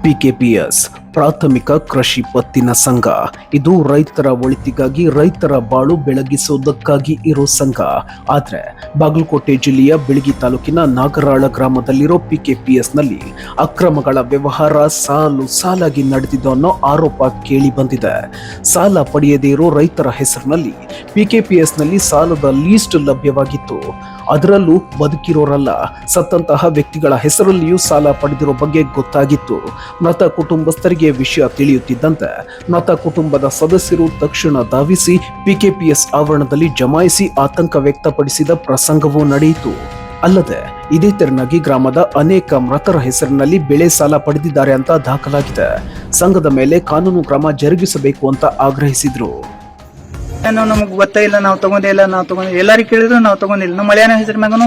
PKPS ಪ್ರಾಥಮಿಕ ಕೃಷಿ ಪತ್ತಿನ ಸಂಘ. ಇದು ರೈತರ ಒಳಿತಿಗಾಗಿ, ರೈತರ ಬಾಳು ಬೆಳಗಿಸುವುದಕ್ಕಾಗಿ ಇರೋ ಸಂಘ. ಆದ್ರೆ ಬಾಗಲಕೋಟೆ ಜಿಲ್ಲೆಯ ಬಿಳಗಿ ತಾಲೂಕಿನ ನಾಗರಾಳ ಗ್ರಾಮದಲ್ಲಿರೋ ಪಿಕೆಪಿಎಸ್ ನಲ್ಲಿ ಅಕ್ರಮಗಳ ವ್ಯವಹಾರ ಸಾಲಾಗಿ ನಡೆದಿದ್ದು ಅನ್ನೋ ಆರೋಪ ಕೇಳಿ ಬಂದಿದೆ. ಸಾಲ ಪಡೆಯದೇ ಇರೋ ರೈತರ ಹೆಸರಿನಲ್ಲಿ ಪಿಕೆಪಿಎಸ್ ನಲ್ಲಿ ಸಾಲದ ಲೀಸ್ಟ್ ಲಭ್ಯವಾಗಿತ್ತು. ಅದರಲ್ಲೂ ಬದುಕಿರೋರಲ್ಲ, ಸತ್ತಂತಹ ವ್ಯಕ್ತಿಗಳ ಹೆಸರಲ್ಲಿಯೂ ಸಾಲ ಪಡೆದಿರೋ ಬಗ್ಗೆ ಗೊತ್ತಾಗಿತ್ತು. ಮೃತ ಕುಟುಂಬಸ್ಥರಿಗೆ ವಿಷಯ ತಿಳಿಯುತ್ತಿದ್ದಂತೆ ಮೃತ ಕುಟುಂಬದ ಸದಸ್ಯರು ತಕ್ಷಣ ಧಾವಿಸಿ ಪಿಕೆಪಿಎಸ್ ಆವರಣದಲ್ಲಿ ಜಮಾಯಿಸಿ ಆತಂಕ ವ್ಯಕ್ತಪಡಿಸಿದ ಪ್ರಸಂಗವೂ ನಡೆಯಿತು. ಅಲ್ಲದೆ ಇದೇ ತೆರನಾಗಿ ಗ್ರಾಮದ ಅನೇಕ ಮೃತರ ಹೆಸರಿನಲ್ಲಿ ಬೆಳೆ ಸಾಲ ಪಡೆದಿದ್ದಾರೆ ಅಂತ ದಾಖಲಾಗಿದೆ. ಸಂಘದ ಮೇಲೆ ಕಾನೂನು ಕ್ರಮ ಜರುಗಿಸಬೇಕು ಅಂತ ಆಗ್ರಹಿಸಿದ್ರು. ನಮಗೆ ಗೊತ್ತೇ ಇಲ್ಲ, ನಾವು ತಗೊಂಡಿಲ್ಲ ಎಲ್ಲರಿಗೂ ಕೇಳಿದ್ರು ನಾವು ತಗೊಂಡಿಲ್ಲ. ನಮ್ಮ ಮಳೆಯನ ಹೆಸರು ಮ್ಯಾಗನು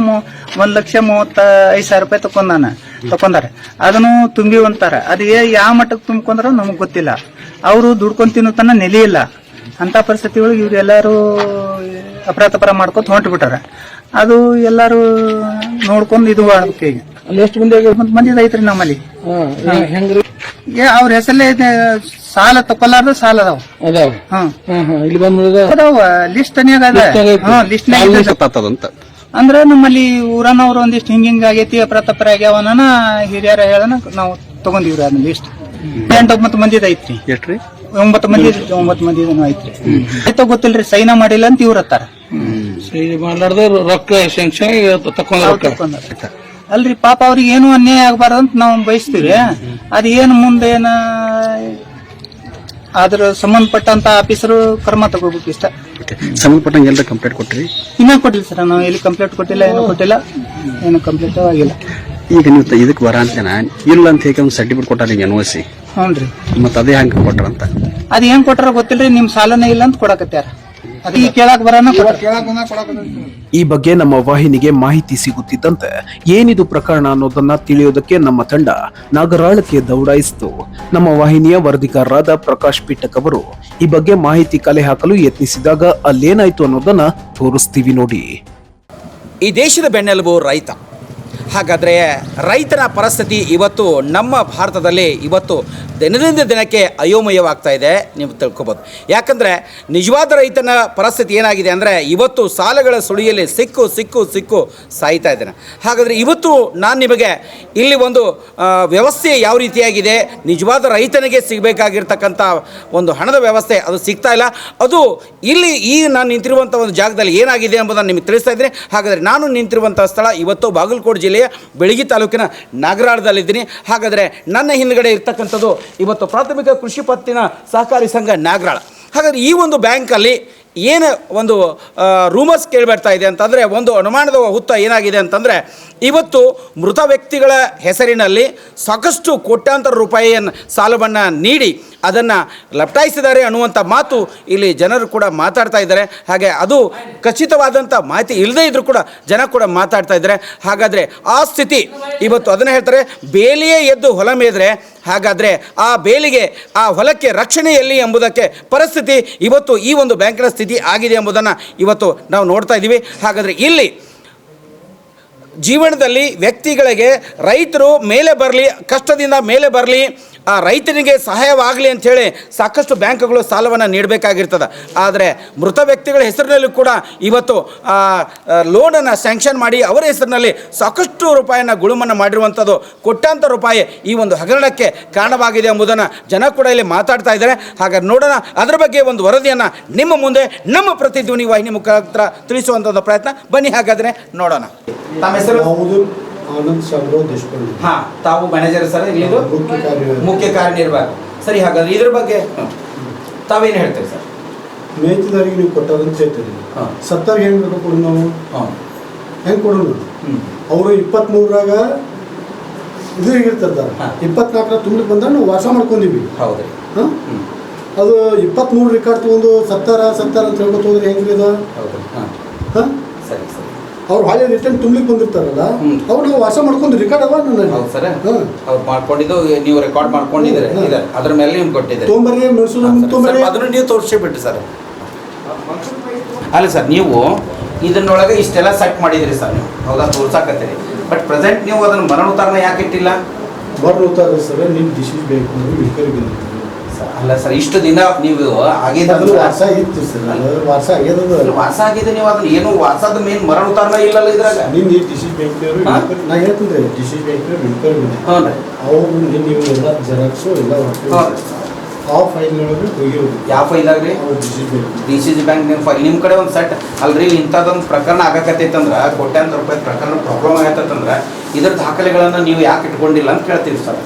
1,35,000 ರೂಪಾಯಿ ತಕೊಂಡಾರೆ. ಅದನ್ನು ತುಂಬಿ ಅಂತಾರ. ಅದು ಯಾವ ಮಟ್ಟಕ್ಕೆ ತುಂಬಿಕೊಂಡ್ರ ನಮಗ್ ಗೊತ್ತಿಲ್ಲ. ಅವರು ದುಡ್ಕೊಂಡ್ ತಿನ್ನು ತನ್ನ ನೆಲೆ ಇಲ್ಲ ಅಂತ ಪರಿಸ್ಥಿತಿ ಒಳಗೆ ಇವ್ರು ಎಲ್ಲಾರು ಅಪರಾಧ ಮಾಡ್ಕೊತ ಹೊಂಟು ಬಿಟ್ಟಾರ. ಅದು ಎಲ್ಲಾರು ನೋಡ್ಕೊಂಡು ಇದು ಮಾಡ್ಬೇಕು. ಈಗ ಎಷ್ಟು ಮಂದಿ ಐತ್ರಿ ನಮ್ಮಲ್ಲಿ. ಅವ್ರ ಹೆಸರಲ್ಲೇ ಸಾಲ ತಕೊಲಾರ್ದ ಸಾಲ ಅದಾವ. ಲಿಸ್ಟ್ ಅಂದ್ರ ನಮ್ಮಲ್ಲಿ ಊರನವ್ರು ಒಂದಿಷ್ಟು ಹಿಂಗ ಆಗೈತಿ, ಅಪರಾಧ ಆಗ್ಯಾವನ ಹಿರಿಯರ ಹೇಳನ ನಾವು ತಗೊಂಡಿವ್ರಿ ಅದನ್ನ ಲಿಸ್ಟ್. 8-9 ಮಂದಿದ ಐತ್ರಿ. 9 ಮಂದಿ ಐತ್ರಿ. ಆಯ್ತ ಗೊತ್ತಿಲ್ರಿ, ಸೈನ ಮಾಡಿಲ್ಲ ಅಂತ ಇವ್ರ ಹತ್ತಾರ. ಅಲ್ರಿ ಪಾಪ ಅವ್ರಿಗೆ ಏನು ಅನ್ಯಾಯ ಆಗಬಾರ್ದಂತ ನಾವು ಬಯಸ್ತೀವಿ. ಅದ ಏನು ಮುಂದೇನ ಅದ್ರ ಸಂಬಂಧಪಟ್ಟಂತ ಆಫೀಸರು ಕ್ರಮ ತಗೋಬೇಕು. ಇಷ್ಟ ಸಂಬಂಧಪಟ್ಟಂಗೆ ಎಲ್ಲ ಕಂಪ್ಲೇಂಟ್ ಕೊಟ್ರಿ? ಇನ್ನ ಕೊಟ್ಟಿಲ್ಲ ಸರ್, ನಾವು ಎಲ್ಲಿ ಕಂಪ್ಲೇಂಟ್ ಕೊಟ್ಟಿಲ್ಲ, ಏನು ಕಂಪ್ಲೇಂಟ್ ಆಗಿಲ್ಲ. ಈಗ ನೀವು ಇದಕ್ಕೆ ಬರ ಅಂತೇನ ಇಲ್ಲ ಅಂತ ಹೇಗೆ ಒಂದು ಸರ್ಟಿಫಿಕೇಟ್ ಕೊಟ್ಟಾರ ನಿಮ್ಗೆ ಎನ್ಒಸಿ? ಹ್ಞೂನ್ರಿ. ಮತ್ತ ಅದೇ ಹಂಗ ಕೊಟ್ಟಾರಂತ? ಅದ್ ಏನ್ ಕೊಟ್ಟಾರ ಗೊತ್ತಿಲ್ರಿ, ನಿಮ್ ಸಾಲನೇ ಇಲ್ಲ ಅಂತ ಕೊಡಕತ್ಯಾರ. ಈ ಕೇಳಾಕ್ ಬರೋಣ. ಈ ಬಗ್ಗೆ ನಮ್ಮ ವಾಹಿನಿಗೆ ಮಾಹಿತಿ ಸಿಗುತ್ತಿದ್ದಂತೆ ಏನಿದು ಪ್ರಕರಣ ಅನ್ನೋದನ್ನ ತಿಳಿಯೋದಕ್ಕೆ ನಮ್ಮ ತಂಡ ನಾಗರಾಳಕ್ಕೆ ದೌಡಾಯಿಸಿತು. ನಮ್ಮ ವಾಹಿನಿಯ ವರದಿಗಾರರಾದ ಪ್ರಕಾಶ್ ಪಿಟ್ಟಕ್ ಅವರು ಈ ಬಗ್ಗೆ ಮಾಹಿತಿ ಕಲೆ ಹಾಕಲು ಯತ್ನಿಸಿದಾಗ ಅಲ್ಲೇನಾಯ್ತು ಅನ್ನೋದನ್ನ ತೋರಿಸ್ತೀವಿ ನೋಡಿ. ಈ ದೇಶದ ಬೆನ್ನೆಲುಬು ರೈತ. ಹಾಗಾದರೆ ರೈತನ ಪರಿಸ್ಥಿತಿ ಇವತ್ತು ನಮ್ಮ ಭಾರತದಲ್ಲಿ ಇವತ್ತು ದಿನದಿಂದ ದಿನಕ್ಕೆ ಅಯೋಮಯವಾಗ್ತಾ ಇದೆ, ನೀವು ತಿಳ್ಕೊಬೋದು. ಯಾಕಂದರೆ ನಿಜವಾದ ರೈತನ ಪರಿಸ್ಥಿತಿ ಏನಾಗಿದೆ ಅಂದರೆ ಇವತ್ತು ಸಾಲಗಳ ಸುಳಿಯಲ್ಲಿ ಸಿಕ್ಕು ಸಾಯ್ತಾ ಇದ್ದಾನೆ. ಹಾಗಾದರೆ ಇವತ್ತು ನಾನು ನಿಮಗೆ ಇಲ್ಲಿ ಒಂದು ವ್ಯವಸ್ಥೆ ಯಾವ ರೀತಿಯಾಗಿದೆ, ನಿಜವಾದ ರೈತನಿಗೆ ಸಿಗಬೇಕಾಗಿರ್ತಕ್ಕಂಥ ಒಂದು ಹಣದ ವ್ಯವಸ್ಥೆ ಅದು ಸಿಗ್ತಾ ಇಲ್ಲ. ಅದು ಇಲ್ಲಿ ನಾನು ನಿಂತಿರುವಂಥ ಒಂದು ಜಾಗದಲ್ಲಿ ಏನಾಗಿದೆ ಎಂಬುದನ್ನು ನಿಮಗೆ ತಿಳಿಸ್ತಾ ಇದ್ದೀನಿ. ಹಾಗಾದರೆ ನಾನು ನಿಂತಿರುವಂಥ ಸ್ಥಳ ಇವತ್ತು ಬಾಗಲಕೋಟೆ ಜಿಲ್ಲೆಯ ಬಿಳಗಿ ತಾಲೂಕಿನ ನಾಗರಾಳದಲ್ಲಿದ್ದೀನಿ. ಹಾಗಾದರೆ ನನ್ನ ಹಿಂದುಗಡೆ ಇರ್ತಕ್ಕಂಥದ್ದು ಇವತ್ತು ಪ್ರಾಥಮಿಕ ಕೃಷಿ ಪತ್ತಿನ ಸಹಕಾರಿ ಸಂಘ ನಾಗರಾಳ. ಹಾಗಾದರೆ ಈ ಒಂದು ಬ್ಯಾಂಕಲ್ಲಿ ಏನು ಒಂದು ರೂಮರ್ಸ್ ಕೇಳಿಬರ್ತಾ ಇದೆ ಅಂತಂದರೆ, ಒಂದು ಅನುಮಾನದ ಹುತ್ತ ಏನಾಗಿದೆ ಅಂತಂದರೆ, ಇವತ್ತು ಮೃತ ವ್ಯಕ್ತಿಗಳ ಹೆಸರಿನಲ್ಲಿ ಸಾಕಷ್ಟು ಕೋಟ್ಯಾಂತರ ರೂಪಾಯಿಯನ್ನು ಸಾಲವನ್ನು ನೀಡಿ ಅದನ್ನು ಲಪಟಾಯಿಸಿದ್ದಾರೆ ಅನ್ನುವಂಥ ಮಾತು ಇಲ್ಲಿ ಜನರು ಕೂಡ ಮಾತಾಡ್ತಾ ಇದ್ದಾರೆ. ಹಾಗೆ ಅದು ಖಚಿತವಾದಂಥ ಮಾಹಿತಿ ಇಲ್ಲದೇ ಇದ್ದರೂ ಕೂಡ ಜನ ಕೂಡ ಮಾತಾಡ್ತಾ ಇದ್ದಾರೆ. ಹಾಗಾದರೆ ಆ ಸ್ಥಿತಿ ಇವತ್ತು ಅದನ್ನು ಹೇಳ್ತಾರೆ, ಬೇಲಿಯೇ ಎದ್ದು ಹೊಲ ಮೇದ್ರೆ ಹಾಗಾದರೆ ಆ ಬೇಲಿಗೆ ಆ ಹೊಲಕ್ಕೆ ರಕ್ಷಣೆ ಎಲ್ಲಿ ಎಂಬುದಕ್ಕೆ ಪರಿಸ್ಥಿತಿ ಇವತ್ತು ಈ ಒಂದು ಬ್ಯಾಂಕಿನ ಸ್ಥಿತಿ ಆಗಿದೆ ಎಂಬುದನ್ನು ಇವತ್ತು ನಾವು ನೋಡ್ತಾ ಇದ್ದೀವಿ. ಹಾಗಾದರೆ ಇಲ್ಲಿ ಜೀವನದಲ್ಲಿ ವ್ಯಕ್ತಿಗಳಿಗೆ ರೈತರು ಮೇಲೆ ಬರಲಿ, ಕಷ್ಟದಿಂದ ಮೇಲೆ ಬರಲಿ, ಆ ರೈತನಿಗೆ ಸಹಾಯವಾಗಲಿ ಅಂಥೇಳಿ ಸಾಕಷ್ಟು ಬ್ಯಾಂಕ್ಗಳು ಸಾಲವನ್ನು ನೀಡಬೇಕಾಗಿರ್ತದೆ. ಆದರೆ ಮೃತ ವ್ಯಕ್ತಿಗಳ ಹೆಸರಿನಲ್ಲೂ ಕೂಡ ಇವತ್ತು ಲೋನನ್ನು ಸ್ಯಾಂಕ್ಷನ್ ಮಾಡಿ ಅವರ ಹೆಸರಿನಲ್ಲಿ ಸಾಕಷ್ಟು ರೂಪಾಯಿಯನ್ನು ಗುಳುಮನ್ನು ಮಾಡಿರುವಂಥದ್ದು ಕೋಟ್ಯಾಂತರ ರೂಪಾಯಿ ಈ ಒಂದು ಹಗರಣಕ್ಕೆ ಕಾರಣವಾಗಿದೆ ಎಂಬುದನ್ನು ಜನ ಕೂಡ ಇಲ್ಲಿ ಮಾತಾಡ್ತಾ ಇದ್ದಾರೆ. ಹಾಗಾದ್ರೆ ನೋಡೋಣ, ಅದರ ಬಗ್ಗೆ ಒಂದು ವರದಿಯನ್ನು ನಿಮ್ಮ ಮುಂದೆ ನಮ್ಮ ಪ್ರತಿಧ್ವನಿ ವಾಹಿನಿ ಮುಖಾಂತರ ತಿಳಿಸುವಂಥ ಒಂದು ಪ್ರಯತ್ನ. ಬನ್ನಿ ಹಾಗಾದರೆ ನೋಡೋಣ. ತಮ್ಮ ಹೆಸರು? ಆನಂದ್ ಶಾಮರಾವ್ ದೇಶಪಾಂಡೆ. ತಾವು ಮ್ಯಾನೇಜರ್ ಸರ್, ಇಲ್ಲಿದು ಮುಖ್ಯ ಕಾರ್ಯನಿರ್ವಾಹಕ. ಸರಿ, ಹಾಗಾದ್ರೆ ಇದ್ರ ಬಗ್ಗೆ ತಾವೇನು ಹೇಳ್ತೀರಿ ಸರ್? ಮೇಯ್ತಿದಾರಿಗೆ ನೀವು ಕೊಟ್ಟಾರಂತ ಹೇಳ್ತೀರಿ, ಸತ್ತವ್ರಿಗೆ ಹೆಂಗೆ ಬೇಕು ಕೊಡು, ನಾವು ಹೆಂಗೆ ಕೊಡೋಣ? ಅವರು 23ರಾಗ ಇದು ಹೇಗಿರ್ತಾರೆ, 24 ತುಂಬಲಿಕ್ಕೆ ಬಂದಾಗ ನಾವು ವಾಸ ಮಾಡ್ಕೊಂಡಿವಿ. ಹೌದ್ರಿ. ಅದು 23 ರೆಕಾರ್ಡ್ ತಗೊಂಡು ಸತ್ತಾರ ಅಂತ ಹೇಳ್ಕೊತ ಹೋದ್ರೆ ಹೆಂಗ್ರಿ ಅದು? ಸರಿ ಸರಿ. ಅವ್ರು ಹಾಗೆ ರಿಟರ್ನ್ ತುಂಬ್ಲಿಕ್ಕೆ ಬಂದಿರ್ತಾರಲ್ಲ, ಅವ್ರು ನಾವು ವಾಸ ಮಾಡ್ಕೊಂಡು ರೆಕಾರ್ಡ್ ಅವ ಸರ್. ಅವ್ರು ಮಾಡ್ಕೊಂಡಿದ್ದು ನೀವು ರೆಕಾರ್ಡ್ ಮಾಡ್ಕೊಂಡಿದ್ರೆ ಅದ್ರ ಮೇಲೆ ನಿಮ್ಗೆ ಕೊಟ್ಟಿದ್ದಾರೆ. ತೊಂಬರ್ರಿ ಮೆಣಸು ಅದನ್ನು ನೀವು ತೋರಿಸಿಬಿಟ್ಟು ಸರ್. ಅಲ್ಲ ಸರ್, ನೀವು ಇದನ್ನೊಳಗೆ ಇಷ್ಟೆಲ್ಲ ಸೆಟ್ ಮಾಡಿದ್ರಿ ಸರ್ ನೀವು, ಹೌದಾ? ತೋರ್ಸಾಕತ್ತೀರಿ. ಬಟ್ ಪ್ರೆಸೆಂಟ್ ನೀವು ಅದನ್ನು ಮರಣೋತ್ತಾರಣ ಯಾಕೆ ಇಟ್ಟಿಲ್ಲ? ಮರಣ ಉತ್ತಾರ ಸರ್ ನಿಮ್ಮ ಡಿಸಿಸ್ ಬೇಕು ಮೆಡಿಕಲ್ ಬಿಲ್ ಅಲ್ಲ ಸರ್ ಇಷ್ಟು ದಿನ ನೀವು ಆಗಿದೆ ಅದು ವಾಸ ಇತ್ತು ಸರ್ ಅದು ವಾಸ ಆಗ್ಯದ ವಾಸ ಆಗಿದೆ ನೀವು ಅದನ್ನ ಏನು ವಾಸದ ಮೇನ್ ಮರಣ ಉತ್ತಾರನ ಇಲ್ಲಲ್ಲ ಇದ್ರಾಗ ನಿನ್ನ ಡಿಸಿಸ್ ಬ್ಯಾಂಕ್ನವರು ನಾ ಹೇಳ್ತೀನಿ ಡಿಸಿಸ್ ಬ್ಯಾಂಕ್ನವ್ರು ಮೆಡಿಕಲ್ ಬಿಲ್ ಹ್ಞೂ ರೀ ಅವ್ರು ನೀವು ಎಲ್ಲ ಜೆರಾಕ್ಸು ಎಲ್ಲ ಆ ಫೈಲ್ನೊಳಗೆ ಹೋಗಿರೋದು ಯಾವ ಫೈಲ್ ಆಗ್ರಿ ಅವ್ರು ಡಿಸಿಸ್ ಬ್ಯಾಂಕ್ DCC ಬ್ಯಾಂಕ್ ನಿಮ್ಮ ಫೈಲ್ ನಿಮ್ಮ ಕಡೆ ಒಂದು ಸೆಟ್ ಅಲ್ರಿ ಇಂಥದ್ದೊಂದು ಪ್ರಕರಣ ಆಗಕತ್ತೈತಂದ್ರೆ ಕೋಟ್ಯಾಂತರ ರೂಪಾಯಿ ಪ್ರಕರಣ ಪ್ರಾಬ್ಲಮ್ ಆಗತ್ತಂದ್ರೆ ಇದ್ರ ದಾಖಲೆಗಳನ್ನು ನೀವು ಯಾಕೆ ಇಟ್ಕೊಂಡಿಲ್ಲ ಅಂತ ಕೇಳ್ತೀವಿ ಸರ್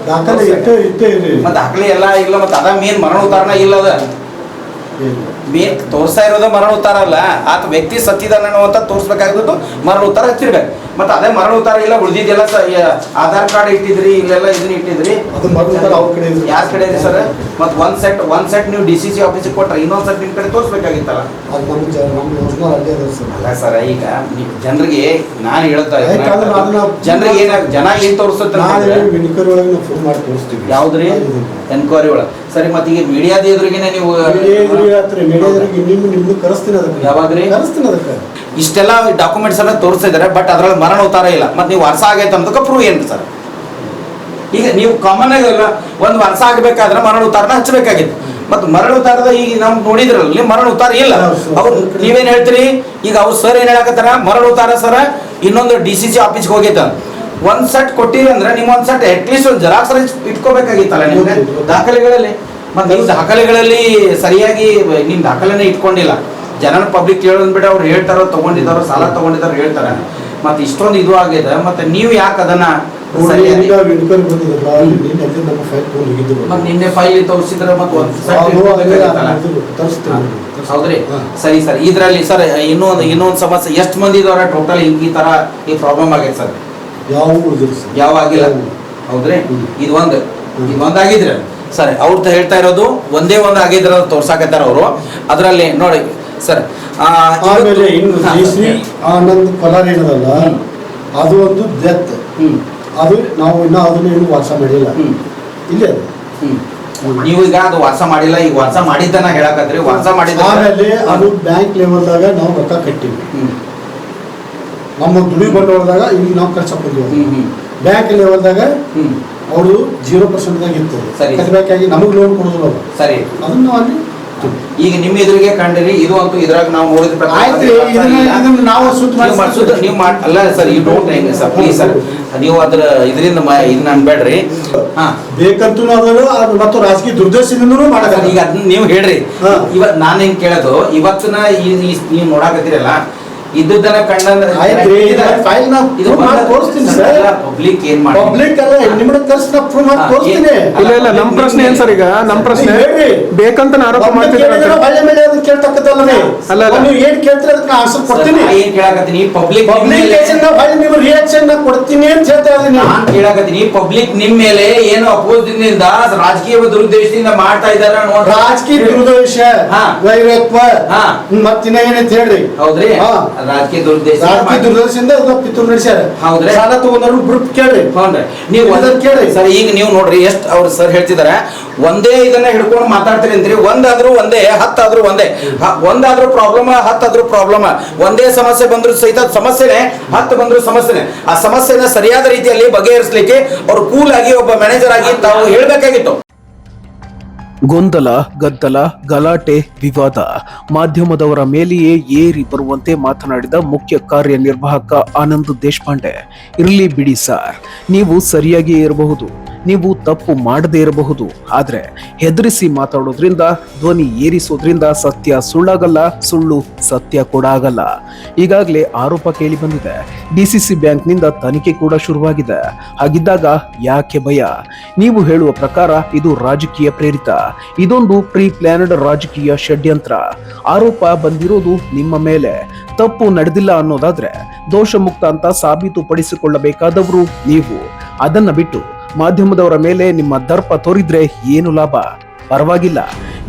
ದಾಖಲೆ ಇಟ್ಟೇ ಇರಿ ಮತ್ತೆ ದಾಖಲೆ ಎಲ್ಲ ಇಲ್ಲ ಮತ್ತೆ ಅದ ಮೇನ್ ಮರಣ ಉತ್ತಾರನ ಇಲ್ಲದ ಮೇನ್ ತೋರಿಸ್ತಾ ಇರೋದು ಮರಣ ಉತ್ತಾರ ಅಲ್ಲ ಆತ ವ್ಯಕ್ತಿ ಸತ್ತಿದಾನ ಅಂತ ತೋರಿಸ್ಬೇಕಾಗಿದ್ದು ಮರಣ ಉತ್ತಾರ ಹಚ್ಚಿರ್ಬೇಕು ಮತ್ತೆ ಅದೇ ಮರಣ ಉತ್ತಾರ ಇಲ್ಲ ಉಳಿದಿದ್ದೆಲ್ಲ ಆಧಾರ್ ಕಾರ್ಡ್ ಇಟ್ಟಿದ್ರಿ ಇಲ್ಲೆಲ್ಲ ಇದನ್ನ ಇಟ್ಟಿದ್ರಿ ಅದು ಮರಣ ಉತ್ತಾರ ಅವ್ರ ಕಡೆ ಇದೆ. ಯಾರ ಕಡೆ ಇದೆ ಸರ್ ಮತ್ತೆ ಒಂದ್ ಸೆಟ್ ನೀವು DCC ಆಫೀಸಿಗೆ ಕೊಟ್ರೆ ಇನ್ನೊಂದ್ ಸೆಟ್ ನಿಮ್ ಕಡೆ ತೋರಿಸ್ಬೇಕಾಗಿತ್ತಲ್ಲ ಅದು ನಮ್ಮ ಯೋಜನಾ ಅಲ್ಲೇ ಅದ ಸರ್ ಅಲ್ಲ ಸರ್ ಈಗ ಜನರಿಗೆ ನಾನು ಹೇಳ್ತಾ ಯಾಕಂದ್ರೆ ಅದನ್ನ ಜನರಿಗೆ ಜನ ಏನ್ ತೋರಿಸುತ್ತೆ ನಾಳೆ ಮೆಡಿಕಲ್ ಒಳಗೆ ನಾವು ಫೋನ್ ಮಾಡಿ ತೋರಿಸ್ತೀವಿ ಯಾವ್ದ್ರಿ ಎನ್ಕ್ವೈರಿ ಒಳಗೆ ಸರಿ ಮತ್ತೆ ಈಗ ಮೀಡಿಯಾದ ಎದುರಿಗೇನೆ ನೀವು ಮೀಡಿಯಾದ್ರಿಗೆ ನಿಮ್ದು ಕರೆಸ್ತೀನಿ ಅದಕ್ಕೆ ಯಾವಾಗ್ರಿ ಕರೆಸ್ತೀನಿ ಅದಕ್ಕೆ ಇಷ್ಟೆಲ್ಲ ಡಾಕ್ಯುಮೆಂಟ್ಸ್ ಎಲ್ಲ ತೋರಿಸ್ತಾ ಇದಾರೆ ಬಟ್ ಅದ್ರಲ್ಲಿ ಮರಣ ಉತ್ತಾರ ಇಲ್ಲ ಮತ್ತೆ ನೀವು ವರ್ಷ ಆಗೈತೆ ಅಂತಕ್ಕ ಪ್ರೂವ್ ಏನು ಸರ್ ಈಗ ನೀವು ಕಾಮನ್ ಆಗಿಲ್ಲ ಒಂದು ವರ್ಷ ಆಗಬೇಕಾದ್ರೆ ಮರಣ ಉತ್ತಾರನ ಹಚ್ಚಬೇಕಾಗಿತ್ತು ಮತ್ತೆ ಮರಣ ಉತ್ತಾರದ ಈಗ ನಾವು ನೋಡಿದ್ರಲ್ಲಿ ಮರಣ ಉತ್ತಾರ ಇಲ್ಲ ಅವ್ರು ನೀವೇನ್ ಹೇಳ್ತೀರಿ ಈಗ ಅವ್ರು ಸರ್ ಏನ್ ಹೇಳಕತ್ತಾರ ಮರಣ ಉತ್ತಾರ ಸರ ಇನ್ನೊಂದು DCC ಆಫೀಸ್ಗೆ ಹೋಗೈತ ಒಂದ್ ಸೆಟ್ ಕೊಟ್ಟಿರಿ ಅಂದ್ರೆ ನೀವು ಒಂದ್ ಸೆಟ್ ಅಟ್ಲೀಸ್ಟ್ ಒಂದು ಜೆರಾಕ್ಸ್ ಇಟ್ಕೋಬೇಕಾಗಿತ್ತಲ್ಲ ನಿಮ್ಗೆ ದಾಖಲೆಗಳಲ್ಲಿ ಮತ್ತೆ ನೀವು ದಾಖಲೆಗಳಲ್ಲಿ ಸರಿಯಾಗಿ ನಿಮ್ ದಾಖಲೆನೇ ಇಟ್ಕೊಂಡಿಲ್ಲ ಜನನ ಪಬ್ಲಿಕ್ ಹೇಳೋದ್ ಬಿಟ್ಟು ಅವ್ರು ಹೇಳ್ತಾರೋ ತಗೊಂಡಿದ್ದಾರೋ ಸಾಲ ತಗೊಂಡಿದ್ದಾರೋ ಹೇಳ್ತಾರೆ ಮತ್ತೆ ಇಷ್ಟೊಂದು ಇದು ಆಗಿದೆ ಮತ್ತೆ ನೀವು ಯಾಕೆ ಅದನ್ನ ಮೆಡಿಕಲ್ ಬಂದಿದ್ದಲ್ಲ ನಿನ್ನೆ ನಮ್ಮ ಫೈಲ್ ತಗೊಂಡು ಹೋಗಿದ್ದು ಮತ್ತೆ ನಿನ್ನೆ ಫೈಲ್ ತೋರಿಸಿದ್ರೆ ಮತ್ತೆ ಹೌದ್ರಿ ಸರಿ ಸರ್ ಇದ್ರಲ್ಲಿ ಸರ್ ಇನ್ನೊಂದು ಸಮಸ್ಯೆ ಎಷ್ಟು ಮಂದಿ ಇದಾರೆ ಟೋಟಲ್ ಈ ತರ ಈ ಪ್ರಾಬ್ಲಮ್ ಆಗೈತೆ ಸರ್ ಯಾವ ಆಗಿಲ್ಲ ಹೌದ್ರಿ ಇದು ಒಂದಾಗಿದ್ರೆ ಸರಿ ಅವ್ರದ್ದು ಹೇಳ್ತಾ ಇರೋದು ಒಂದೇ ಒಂದು ಆಗಿದ್ರೆ ತೋರ್ಸಾಕತ್ತಾರ ಅವರು ಅದರಲ್ಲಿ ನೋಡಿ ಸರ್ ಆಮೇಲೆ ಇನ್ನು ಆನಂದ್ ಕೊಲಾರ್ ಏನದಲ್ಲ ಅದು ಒಂದು ಡೆತ್ ಅದು ನಾವು ಇನ್ನೂ ಅದನ್ನು ಏನು ವಾಸ ಮಾಡಿಲ್ಲ ಇಲ್ಲೇ ಅದು ನೀವು ಈಗ ಅದು ವಾಸ ಮಾಡಿಲ್ಲ ಈಗ ವಾಸ ಮಾಡಿದ್ದನ್ನ ಹೇಳಕತ್ರಿ ವಾಸ ಮಾಡಿದ ಆಮೇಲೆ ಅದು ಬ್ಯಾಂಕ್ ಲೆವೆಲ್ದಾಗ ನಾವು ರೊಕ್ಕ ಕಟ್ಟಿವಿ ನಮ್ಮ ದುಡಿ ಬಂಡವಾಳದಾಗ ಈಗ ನಾವು ಖರ್ಚು ಬಂದಿವಿ ಬ್ಯಾಂಕ್ ಲೆವೆಲ್ದಾಗ ಅವರು 0% ಇತ್ತು ಕಟ್ಟಬೇಕಾಗಿ ನಮಗೆ ಲೋನ್ ಕೊಡೋದಿಲ್ಲ ಅವರು ಸರಿ ಅದನ್ನ ನಾವು ಅಲ್ಲಿ ಈಗ ನಿಮ್ಮ ಎದುರಿಗೆ ಕಂಡಿರಿ ಇದು ಅಂತೂ ಇದ್ರಾಗ ನಾವು ನೋಡಿದ ಪ್ರಕಾರ ನಾವು ನೀವು ಅಲ್ಲ ಸರ್ ಈ ಡೋಂಟ್ ಹೆಂಗೆ ಸರ್ ಪ್ಲೀಸ್ ಸರ್ ನೀವು ಅದ್ರ ಇದರಿಂದ ಇದನ್ನ ಅನ್ಬೇಡ್ರಿ ಬೇಕಂತೂ ಅದು ಮತ್ತು ರಾಜಕೀಯ ದುರ್ದರ್ಶನೂ ಮಾಡಲ್ಲ ಈಗ ಅದನ್ನ ನೀವು ಹೇಳ್ರಿ ಇವತ್ ನಾನು ಹೆಂಗ್ ಕೇಳೋದು ಇವತ್ತಿನ ನೀವು ನೋಡಾಕತ್ತೀರಲ್ಲ ಇದ್ದದನ್ನ ಕಂಡಂದ್ರೆ ಫೈಲ್ ಪಬ್ಲಿಕ್ ಏನ್ ಮಾಡಿ ಪಬ್ಲಿಕ್ ಅಲ್ಲ ನಿಮ್ಮನ್ನ ತರ್ಸಿ ಪ್ರೂವ್ ಮಾಡಿ ತೋರಿಸ್ತೀನಿ ಇಲ್ಲ ನಮ್ಮ ಪ್ರಶ್ನೆ ಏನ್ ಸರ್ ಈಗ ನಮ್ಮ ಪ್ರಶ್ನೆ ಬೇಕಂತ ಆರೋಪ ಮಾಡ್ತಿದ್ದಾರೆ ಹೊಳೆ ಮೇಲೆ ಅದನ್ನ ಕೇಳ್ತಕ್ಕದಲ್ಲ ಅಲ್ಲ ನೀವು ಏನ್ ಕೇಳ್ತೀರ ಅದಕ್ಕೆ ಆನ್ಸರ್ ಕೊಡ್ತೀನಿ ಏನ್ ಕೇಳಾಕತ್ತೀನಿ ಪಬ್ಲಿಕ್ ಹೊಳೆ ನಿಮ್ಮ ರಿಯಾಕ್ಷನ್ ಕೊಡ್ತೀನಿ ಅಂತ ಹೇಳ್ತಾ ಇದ್ದೀನಿ ನಾನು ಕೇಳಾಕತ್ತೀನಿ ಪಬ್ಲಿಕ್ ನಿಮ್ ಮೇಲೆ ಏನು ಅಪೋಸಿಷನ್ ರಾಜಕೀಯ ದುರುದ್ದೇಶದಿಂದ ಮಾಡ್ತಾ ಇದಾರ ನೋಡಿ ರಾಜಕೀಯ ದುರುದ್ದೇಶ ವೈರತ್ವ ಮತ್ತಿನ್ನ ಏನಂತ ಹೇಳ್ರಿ ಹೌದ್ರಿ ರಾಜಕೀಯ ದುರ್ದರ್ಶನದಿಂದ ಪಿತೂರು ನಡೆಸ್ಯಾರ ಹೌದ್ರಿ ಸಾಲ ತಗೊಂಡ್ರು ಗ್ರೂಪ್ ಕೇಳ್ರಿ ಹೌದ್ರಿ ನೀವು ಕೇಳ್ರಿ ಸರ್ ಈಗ ನೀವು ನೋಡ್ರಿ ಎಷ್ಟು ಅವ್ರು ಸರ್ ಹೇಳ್ತಿದಾರೆ ಒಂದೇ ಇದನ್ನ ಹಿಡ್ಕೊಂಡು ಮಾತಾಡ್ತೀರಿ ಅಂತೀರಿ ಒಂದಾದ್ರೂ ಒಂದೇ ಹತ್ತಾದ್ರೂ ಒಂದೇ ಒಂದಾದ್ರೂ ಪ್ರಾಬ್ಲಮ್ ಹತ್ತಾದ್ರೂ ಪ್ರಾಬ್ಲಮ್ ಒಂದೇ ಸಮಸ್ಯೆ ಬಂದ್ರು ಸಹಿತ ಸಮಸ್ಯೆನೆ ಹತ್ತು ಬಂದ್ರು ಸಮಸ್ಯೆನೆ ಆ ಸಮಸ್ಯೆನ ಸರಿಯಾದ ರೀತಿಯಲ್ಲಿ ಬಗೆಹರಿಸಲಿಕ್ಕೆ ಅವ್ರು ಕೂಲ್ ಆಗಿ ಒಬ್ಬ ಮ್ಯಾನೇಜರ್ ಆಗಿ ತಾವು ಹೇಳ್ಬೇಕಾಗಿತ್ತು ಗೊಂದಲ ಗದ್ದಲ ಗಲಾಟೆ ವಿವಾದ ಮಾಧ್ಯಮದವರ ಮೇಲೆಯೇ ಏರಿ ಬರುವಂತೆ ಮಾತನಾಡಿದ ಮುಖ್ಯ ಕಾರ್ಯನಿರ್ವಾಹಕ ಆನಂದ್ ದೇಶಪಾಂಡೆ ಇರಲಿ ಬಿಡಿ ಸರ್, ನೀವು ಸರಿಯಾಗಿಯೇ ಇರಬಹುದು, ನೀವು ತಪ್ಪು ಮಾಡದೇ ಇರಬಹುದು, ಆದ್ರೆ ಹೆದರಿಸಿ ಮಾತಾಡೋದ್ರಿಂದ ಧ್ವನಿ ಏರಿಸೋದ್ರಿಂದ ಸತ್ಯ ಸುಳ್ಳಾಗಲ್ಲ, ಸುಳ್ಳು ಸತ್ಯ ಕೂಡ ಆಗಲ್ಲ. ಈಗಾಗಲೇ ಆರೋಪ ಕೇಳಿ ಬಂದಿದೆ. DCC ಬ್ಯಾಂಕ್ನಿಂದ ತನಿಖೆ ಕೂಡ ಶುರುವಾಗಿದೆ. ಹಾಗಿದ್ದಾಗ ಯಾಕೆ ಭಯ? ನೀವು ಹೇಳುವ ಪ್ರಕಾರ ಇದು ರಾಜಕೀಯ ಪ್ರೇರಿತ, ಇದೊಂದು ಪ್ರೀ ಪ್ಲಾನ್ಡ್ ರಾಜಕೀಯ ಷಡ್ಯಂತ್ರ. ಆರೋಪ ಬಂದಿರೋದು ನಿಮ್ಮ ಮೇಲೆ. ತಪ್ಪು ನಡೆದಿಲ್ಲ ಅನ್ನೋದಾದ್ರೆ ದೋಷ ಮುಕ್ತ ಅಂತ ಸಾಬೀತುಪಡಿಸಿಕೊಳ್ಳಬೇಕಾದವರು ನೀವು. ಅದನ್ನ ಬಿಟ್ಟು ಮಾಧ್ಯಮದವರ ಮೇಲೆ ನಿಮ್ಮ ದರ್ಪ ತೋರಿದ್ರೆ ಏನು ಲಾಭ? ಪರವಾಗಿಲ್ಲ,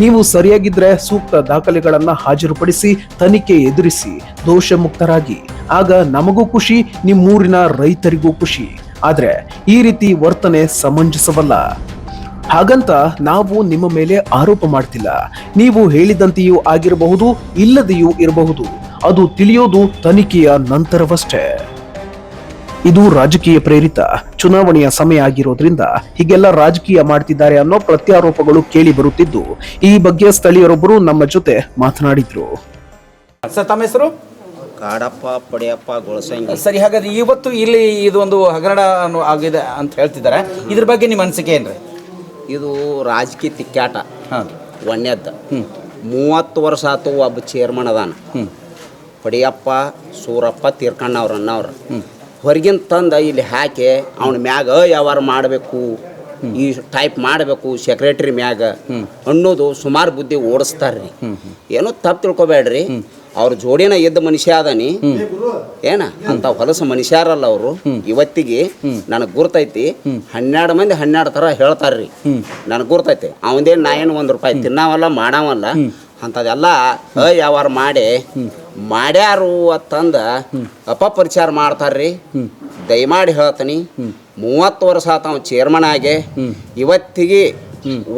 ನೀವು ಸರಿಯಾಗಿದ್ರೆ ಸೂಕ್ತ ದಾಖಲೆಗಳನ್ನ ಹಾಜರುಪಡಿಸಿ ತನಿಖೆ ಎದುರಿಸಿ ದೋಷ ಮುಕ್ತರಾಗಿ. ಆಗ ನಮಗೂ ಖುಷಿ, ನಿಮ್ಮೂರಿನ ರೈತರಿಗೂ ಖುಷಿ. ಆದ್ರೆ ಈ ರೀತಿ ವರ್ತನೆ ಸಮಂಜಸವಲ್ಲ. ಹಾಗಂತ ನಾವು ನಿಮ್ಮ ಮೇಲೆ ಆರೋಪ ಮಾಡ್ತಿಲ್ಲ. ನೀವು ಹೇಳಿದಂತೆಯೂ ಆಗಿರಬಹುದು, ಇಲ್ಲದೆಯೂ ಇರಬಹುದು. ಅದು ತಿಳಿಯೋದು ತನಿಖೆಯ ನಂತರವಷ್ಟೇ. ಇದು ರಾಜಕೀಯ ಪ್ರೇರಿತ ಚುನಾವಣೆಯ ಸಮಯ ಆಗಿರೋದ್ರಿಂದ ಹೀಗೆಲ್ಲ ರಾಜಕೀಯ ಮಾಡ್ತಿದ್ದಾರೆ ಅನ್ನೋ ಪ್ರತ್ಯಾರೋಪಗಳು ಕೇಳಿ ಬರುತ್ತಿದ್ದು, ಈ ಬಗ್ಗೆ ಸ್ಥಳೀಯರೊಬ್ಬರು ನಮ್ಮ ಜೊತೆ ಮಾತನಾಡಿದ್ರು. ಸರ್, ತಮ್ಮ ಹೆಸರು? ಕಾಡಪ್ಪ ಪಡೆಯಪ್ಪ ಗೊಳಸಂಗಿ. ಸರಿ, ಹಾಗಾದ್ರೆ ಇವತ್ತು ಇಲ್ಲಿ ಇದೊಂದು ಹಗರಣ ಆಗಿದೆ ಅಂತ ಹೇಳ್ತಿದ್ದಾರೆ. ಇದ್ರ ಬಗ್ಗೆ ನಿಮ್ಮ ಅನಿಸಿಕೆ ಏನ್ರಿ? ಇದು ರಾಜಕೀಯ ತಿಕ್ಕಾಟ ಹಾಂ. ಒಣ್ಣೆದ್ದ 30 ವರ್ಷ ಆತು ಒಬ್ಬ ಚೇರ್ಮನ್ ಅದಾನ. ಪಡಿಯಪ್ಪ ಸೂರಪ್ಪ ತೀರ್ಕಣ್ಣವ್ರನ್ನವ್ರು ಹೊರಗಿನ ತಂದ ಇಲ್ಲಿ ಹಾಕಿ ಅವನ ಮ್ಯಾಗ ವ್ಯವಹಾರ ಮಾಡಬೇಕು, ಈ ಟೈಪ್ ಮಾಡಬೇಕು ಸೆಕ್ರೆಟರಿ ಮ್ಯಾಗ ಅನ್ನೋದು ಸುಮಾರು ಬುದ್ಧಿ ಓಡಿಸ್ತಾರ್ರಿ. ಏನೋ ತಪ್ಪು ತಿಳ್ಕೊಬೇಡ್ರಿ, ಅವ್ರ ಜೋಡಿನ ಎದ್ದ ಮನುಷ್ಯ ಅದಾನಿ ಏನ ಅಂತ ಹೊಲಸ ಮನುಷ್ಯರಲ್ಲ ಅವರು. ಇವತ್ತಿಗೆ ನನಗೆ ಗುರ್ತೈತಿ 12 ಮಂದಿ 12 ಥರ ಹೇಳ್ತಾರ್ರಿ. ನನಗೆ ಗುರ್ತೈತಿ. ಅವಂದೇನು ನಾ ಏನು 1 ರೂಪಾಯಿ ತಿನ್ನಾವಲ್ಲ ಮಾಡಾವಲ್ಲ, ಅಂಥದ್ದೆಲ್ಲ ವ್ಯವಹಾರ ಮಾಡಿ ಮಾಡ್ಯಾರು ಅಂತಂದ ಅಪಪ್ರಚಾರ ಮಾಡ್ತಾರ್ರಿ. ದಯಮಾಡಿ ಹೇಳ್ತೀನಿ, 30 ವರ್ಷ ಆತ ಅವ ಚೇರ್ಮನ್ ಆಗಿ ಇವತ್ತಿಗೆ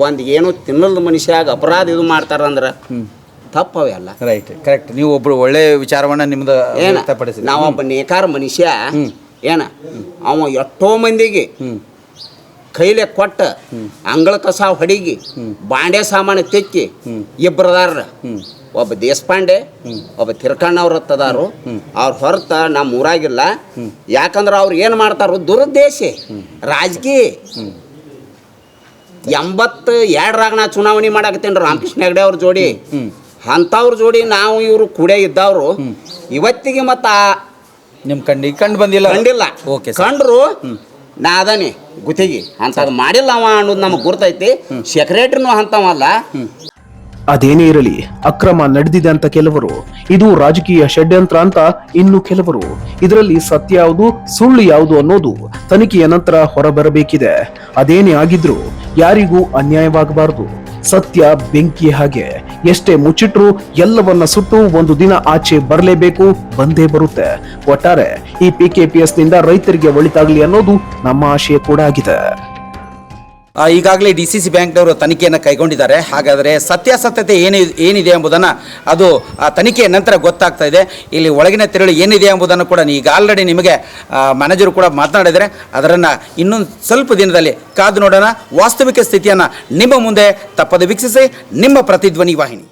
ಒಂದು ಏನು ತಿನ್ನಲ್ದ ಮನುಷ್ಯಾಗ ಅಪರಾಧ ಇದು ಮಾಡ್ತಾರಂದ್ರೆ ತಪ್ಪವೆ ಅಲ್ಲ. Right, correct. ನೀವು ಒಬ್ರು ಒಳ್ಳೆ ವಿಚಾರವನ್ನ ನಿಮ್ದು ವ್ಯಕ್ತಪಡಿಸಿ. ನಾವೊಬ್ಬ ನೇಕಾರ ಮನುಷ್ಯ ಏನ ಅವ ಎಷ್ಟೋ ಮಂದಿಗೆ ಕೈಲೆ ಕೊಟ್ಟ ಅಂಗಳ ಕಸ ಹೊಡಿಗಿ ಬಾಂಡೆ ಸಾಮಾನು ತೆಕ್ಕಿ ಇಬ್ಬರದಾರ. ಒಬ್ಬ ದೇಶಪಾಂಡೆ, ಒಬ್ಬ ತಿರ್ಕಣ್ಣವ್ರ ಹತ್ತದಾರು. ಅವ್ರ ಹೊರತ ನಮ್ಮ ಊರಾಗಿಲ್ಲ. ಯಾಕಂದ್ರೆ ಅವ್ರು ಏನು ಮಾಡ್ತಾರೋ ದುರುದ್ದೇಶ ರಾಜಕೀಯ. 82ರಾಗ ನಾ ಚುನಾವಣೆ ಮಾಡಾಕತ್ತೇನ್ರಿ ರಾಮಕೃಷ್ಣ ಹೆಗಡೆ ಅವ್ರ ಜೋಡಿ. ಅಂಥವ್ರ ಜೋಡಿ ನಾವು ಇವರು ಕೂಡೇ ಇದ್ದವ್ರು. ಇವತ್ತಿಗೆ ಮತ್ತ ನಿಮ್ಮ ಕಂಡು ಬಂದಿಲ್ಲ? ಕಂಡಿಲ್ಲ. ಓಕೆ, ಕಂಡ್ರು ನಾ ಅದಾನೆ ಗುತ್ತಿಗೆ ಅಂಥದ್ದು ಮಾಡಿಲ್ಲ ಅವ ಅನ್ನೋದು ನಮಗೆ ಗುರ್ತೈತಿ. ಸೆಕ್ರೆಟ್ರಿನೂ ಅಂಥವಲ್ಲ. ಅದೇನೇ ಇರಲಿ, ಅಕ್ರಮ ನಡೆದಿದೆ ಅಂತ ಕೆಲವರು, ಇದು ರಾಜಕೀಯ ಷಡ್ಯಂತ್ರ ಅಂತ ಇನ್ನು ಕೆಲವರು. ಇದರಲ್ಲಿ ಸತ್ಯ ಯಾವುದು ಸುಳ್ಳು ಯಾವುದು ಅನ್ನೋದು ತನಿಖೆಯ ನಂತರ ಹೊರಬರಬೇಕಿದೆ. ಅದೇನೇ ಆಗಿದ್ರೂ ಯಾರಿಗೂ ಅನ್ಯಾಯವಾಗಬಾರದು. ಸತ್ಯ ಬೆಂಕಿ ಹಾಗೆ, ಎಷ್ಟೇ ಮುಚ್ಚಿಟ್ರು ಎಲ್ಲವನ್ನ ಸುಟ್ಟು ಒಂದು ದಿನ ಆಚೆ ಬರಲೇಬೇಕು, ಬಂದೇ ಬರುತ್ತೆ. ಒಟ್ಟಾರೆ ಈ PKPS ನಿಂದ ರೈತರಿಗೆ ಒಳಿತಾಗ್ಲಿ ಅನ್ನೋದು ನಮ್ಮ ಆಶಯ ಕೂಡ ಆಗಿದೆ. ಈಗಾಗಲೇ DCC ಬ್ಯಾಂಕ್ನವರು ತನಿಖೆಯನ್ನು ಕೈಗೊಂಡಿದ್ದಾರೆ. ಹಾಗಾದರೆ ಸತ್ಯಾಸತ್ಯತೆ ಏನಿದೆ ಎಂಬುದನ್ನು ಅದು ತನಿಖೆಯ ನಂತರ ಗೊತ್ತಾಗ್ತಾ ಇದೆ. ಇಲ್ಲಿ ಒಳಗಿನ ತಿರುಳು ಏನಿದೆ ಎಂಬುದನ್ನು ಕೂಡ ಈಗ ಆಲ್ರೆಡಿ ನಿಮಗೆ ಮ್ಯಾನೇಜರು ಕೂಡ ಮಾತನಾಡಿದರೆ, ಅದನ್ನು ಇನ್ನೊಂದು ಸ್ವಲ್ಪ ದಿನದಲ್ಲಿ ಕಾದು ನೋಡೋಣ. ವಾಸ್ತವಿಕ ಸ್ಥಿತಿಯನ್ನು ನಿಮ್ಮ ಮುಂದೆ ತಪ್ಪದೆ ವೀಕ್ಷಿಸಿ. ನಿಮ್ಮ ಪ್ರತಿಧ್ವನಿ ವಾಹಿನಿ.